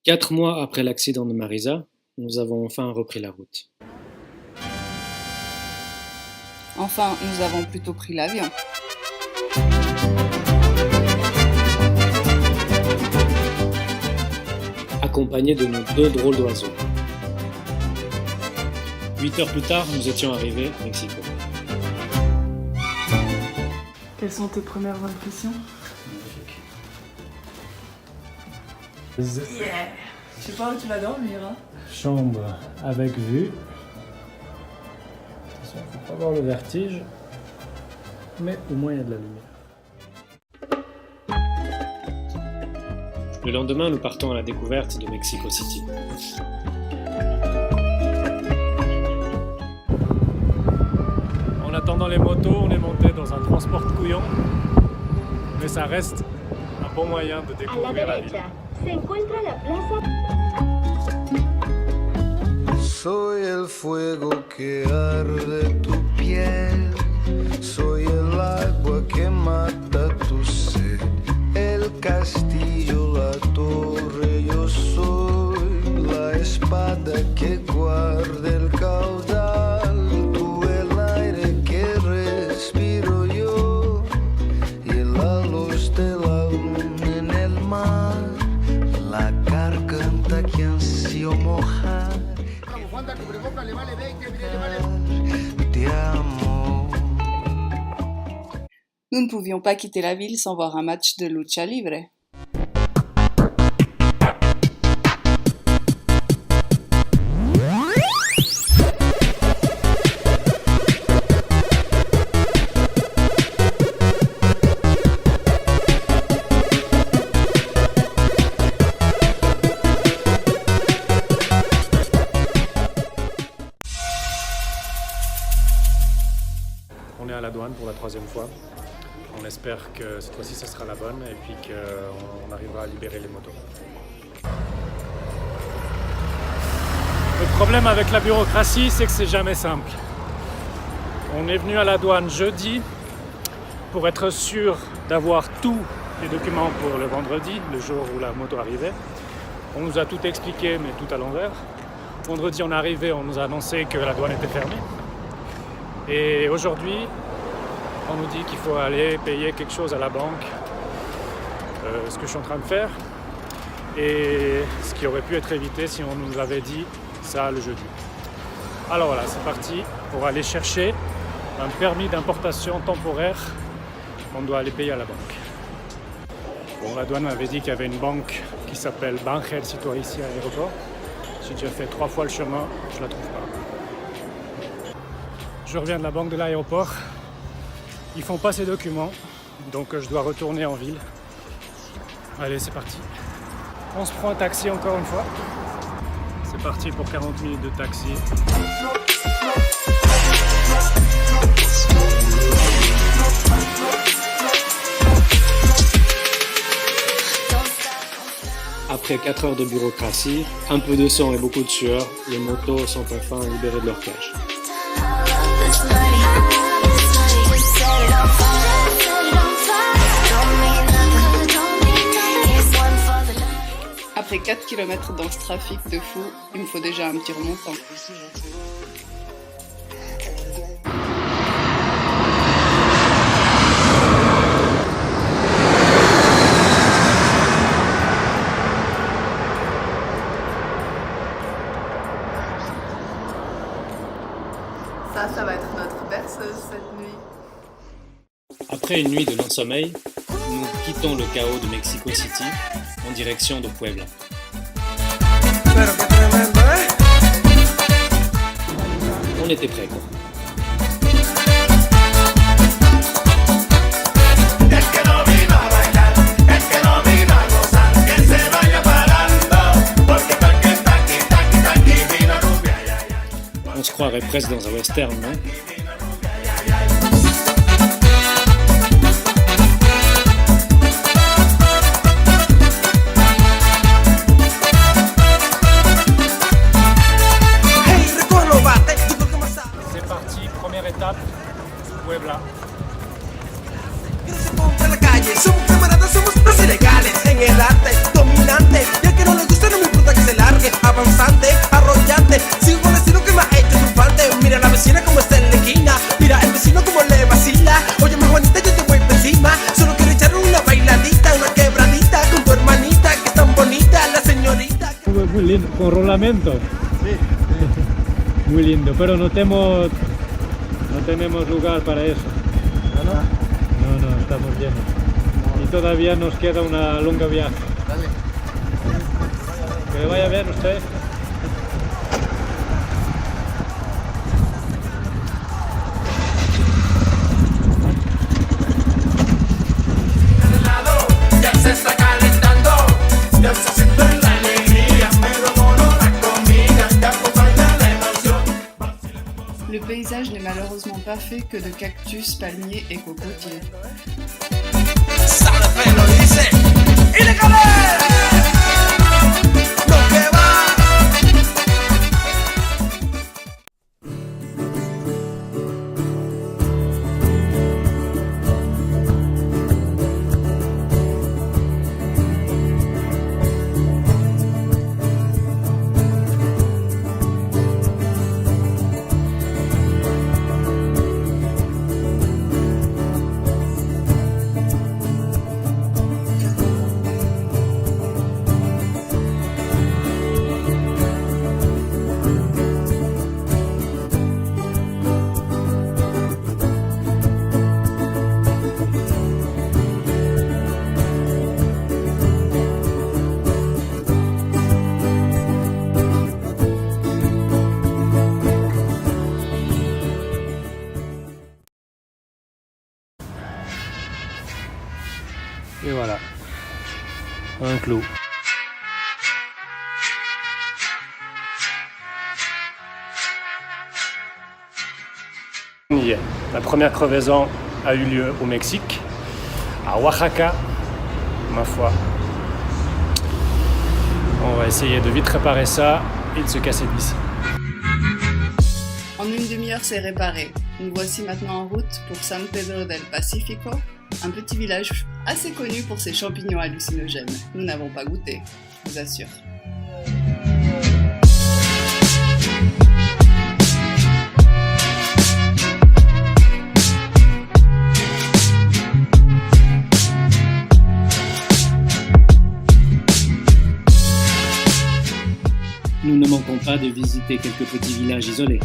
4 mois après l'accident de Marisa, nous avons enfin repris la route. Enfin, nous avons plutôt pris l'avion. Accompagnés de nos 2 drôles d'oiseaux. 8 heures plus tard, nous étions arrivés à Mexico. Quelles sont tes premières impressions? Yeah. Je sais pas où tu vas dormir, hein. Chambre avec vue. Attention, faut pas avoir le vertige, mais au moins il y a de la lumière. Le lendemain, nous partons à la découverte de Mexico City. En attendant les motos, on est monté dans un transport de couillons, mais ça reste un bon moyen de découvrir la ville. Se encuentra la plaza. Soy el fuego que arde tu piel, soy el agua que mata tu sed, el castillo, la torre, yo soy la espada que guarda el caudal, tú el aire que respiro yo y la luz de la luna en el mar. La garganta que ansio mojar. Te amo. Nous ne pouvions pas quitter la ville sans voir un match de lucha libre. On est à la douane pour la 3e fois. On espère que cette fois-ci, ça sera la bonne et puis qu'on arrivera à libérer les motos. Le problème avec la bureaucratie, c'est que c'est jamais simple. On est venu à la douane jeudi pour être sûr d'avoir tous les documents pour le vendredi, le jour où la moto arrivait. On nous a tout expliqué, mais tout à l'envers. Vendredi, on est arrivé, on nous a annoncé que la douane était fermée. Et aujourd'hui, on nous dit qu'il faut aller payer quelque chose à la banque, ce que je suis en train de faire, et ce qui aurait pu être évité si on nous avait dit ça le jeudi. Alors voilà, c'est parti pour aller chercher un permis d'importation temporaire qu'on doit aller payer à la banque. Bon, la douane m'avait dit qu'il y avait une banque qui s'appelle Banjército ici à l'aéroport. J'ai déjà fait 3 fois le chemin, je la trouve pas. Je reviens de la banque de l'aéroport. Ils font pas ces documents, donc je dois retourner en ville. Allez, c'est parti. On se prend un taxi encore une fois. C'est parti pour 40 minutes de taxi. Après 4 heures de bureaucratie, un peu de sang et beaucoup de sueur, les motos sont enfin libérées de leur cage. Après 4 km dans ce trafic de fou, il me faut déjà un petit remontant. Ça va être notre berceuse cette nuit. Après une nuit de non-sommeil, nous quittons le chaos de Mexico City en direction de Puebla. On était prêts, quoi. On se croirait presque dans un western, non? C'est parti, première étape, Puebla. Somos camaradas, somos más ilegales en el arte dominante. Y al que no le gusta no me importa. con rolamiento. Sí. Muy lindo, pero no tenemos lugar para eso. No, estamos llenos. Y todavía nos queda una longa viaje. Dale. Que le vaya bien a usted. Le paysage n'est malheureusement pas fait que de cactus, palmiers et cocotiers. Et voilà, un clou. On y est. La première crevaison a eu lieu au Mexique, à Oaxaca, ma foi. On va essayer de vite réparer ça et de se casser d'ici. En une demi-heure, c'est réparé. Nous voici maintenant en route pour San Pedro del Pacífico, un petit village assez connu pour ses champignons hallucinogènes. Nous n'avons pas goûté, je vous assure. Nous ne manquons pas de visiter quelques petits villages isolés.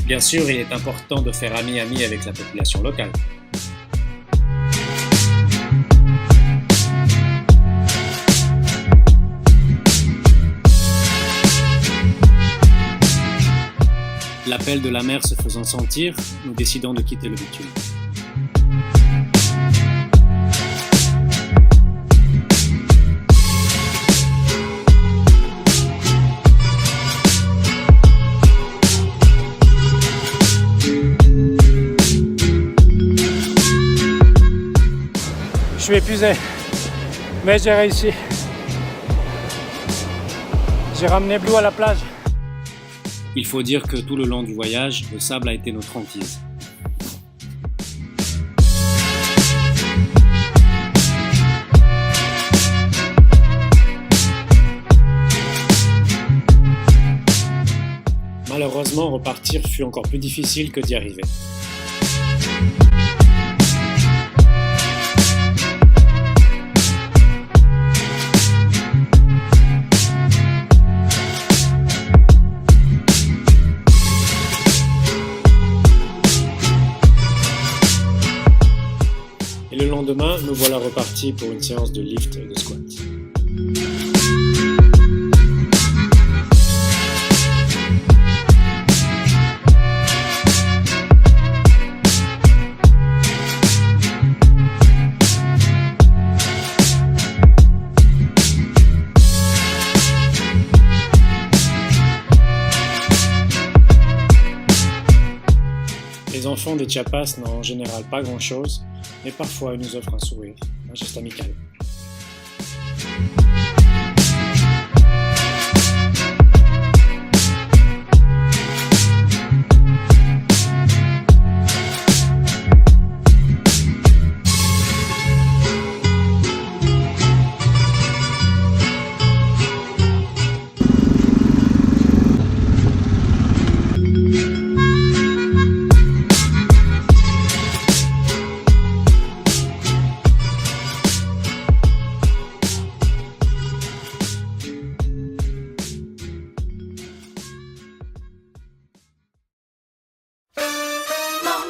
Bien sûr, il est important de faire ami-ami avec la population locale. L'appel de la mer se faisant sentir, nous décidons de quitter le bitume. Je suis épuisé, mais j'ai réussi. J'ai ramené Blue à la plage. Il faut dire que tout le long du voyage, le sable a été notre hantise. Malheureusement, repartir fut encore plus difficile que d'y arriver. Et le lendemain, nous voilà repartis pour une séance de lift et de squat. Les enfants des Chiapas n'ont en général pas grand-chose, mais parfois ils nous offrent un sourire. un geste amical.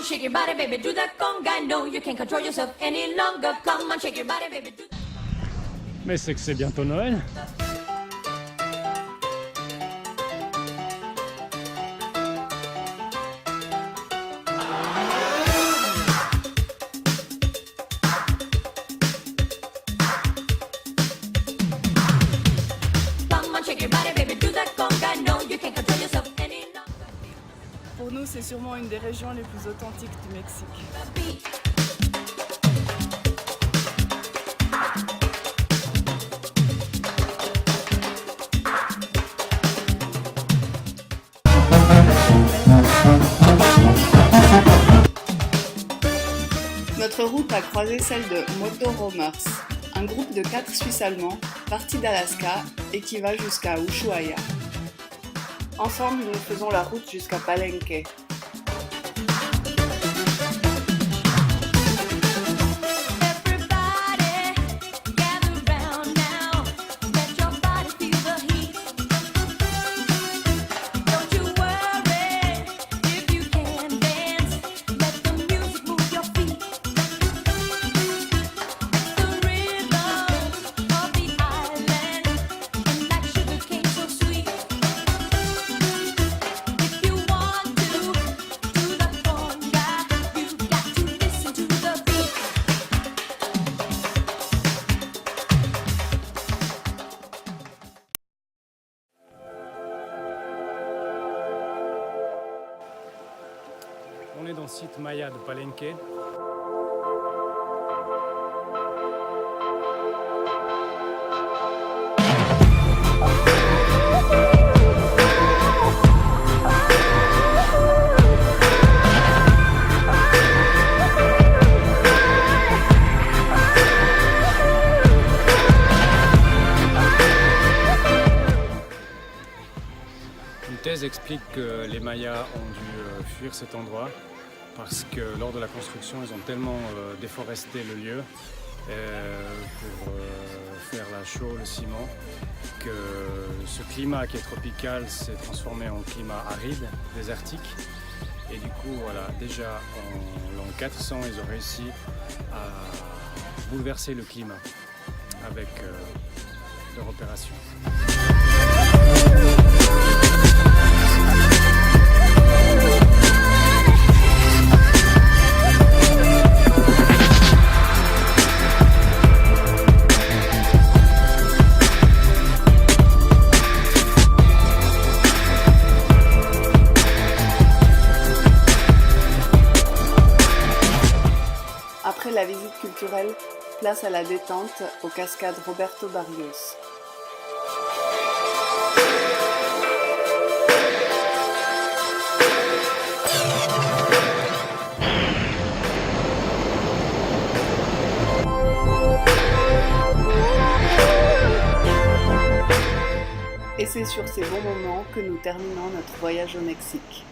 Shake your body, baby, do that conga. No, you can't control yourself any longer. Come on, shake your body, baby, do that. Mais c'est que c'est bientôt Noël. Come on, shake your body, baby, do that conga. No, you can't control yourself any longer. Pour nous, c'est sûrement une des régions les plus authentiques du Mexique. Notre route a croisé celle de Motoromers, un groupe de 4 Suisses allemands partis d'Alaska et qui va jusqu'à Ushuaia. Ensemble, nous faisons la route jusqu'à Palenque. On est dans le site Maya de Palenque. Une thèse explique que les Mayas ont dû fuir cet endroit parce que lors de la construction, ils ont tellement déforesté le lieu pour faire la chaux, le ciment, que ce climat qui est tropical s'est transformé en climat aride, désertique. Et du coup, voilà, déjà en l'an 400, ils ont réussi à bouleverser le climat avec leur opération. Après la visite culturelle, place à la détente aux cascades Roberto Barrios. Et c'est sur ces bons moments que nous terminons notre voyage au Mexique.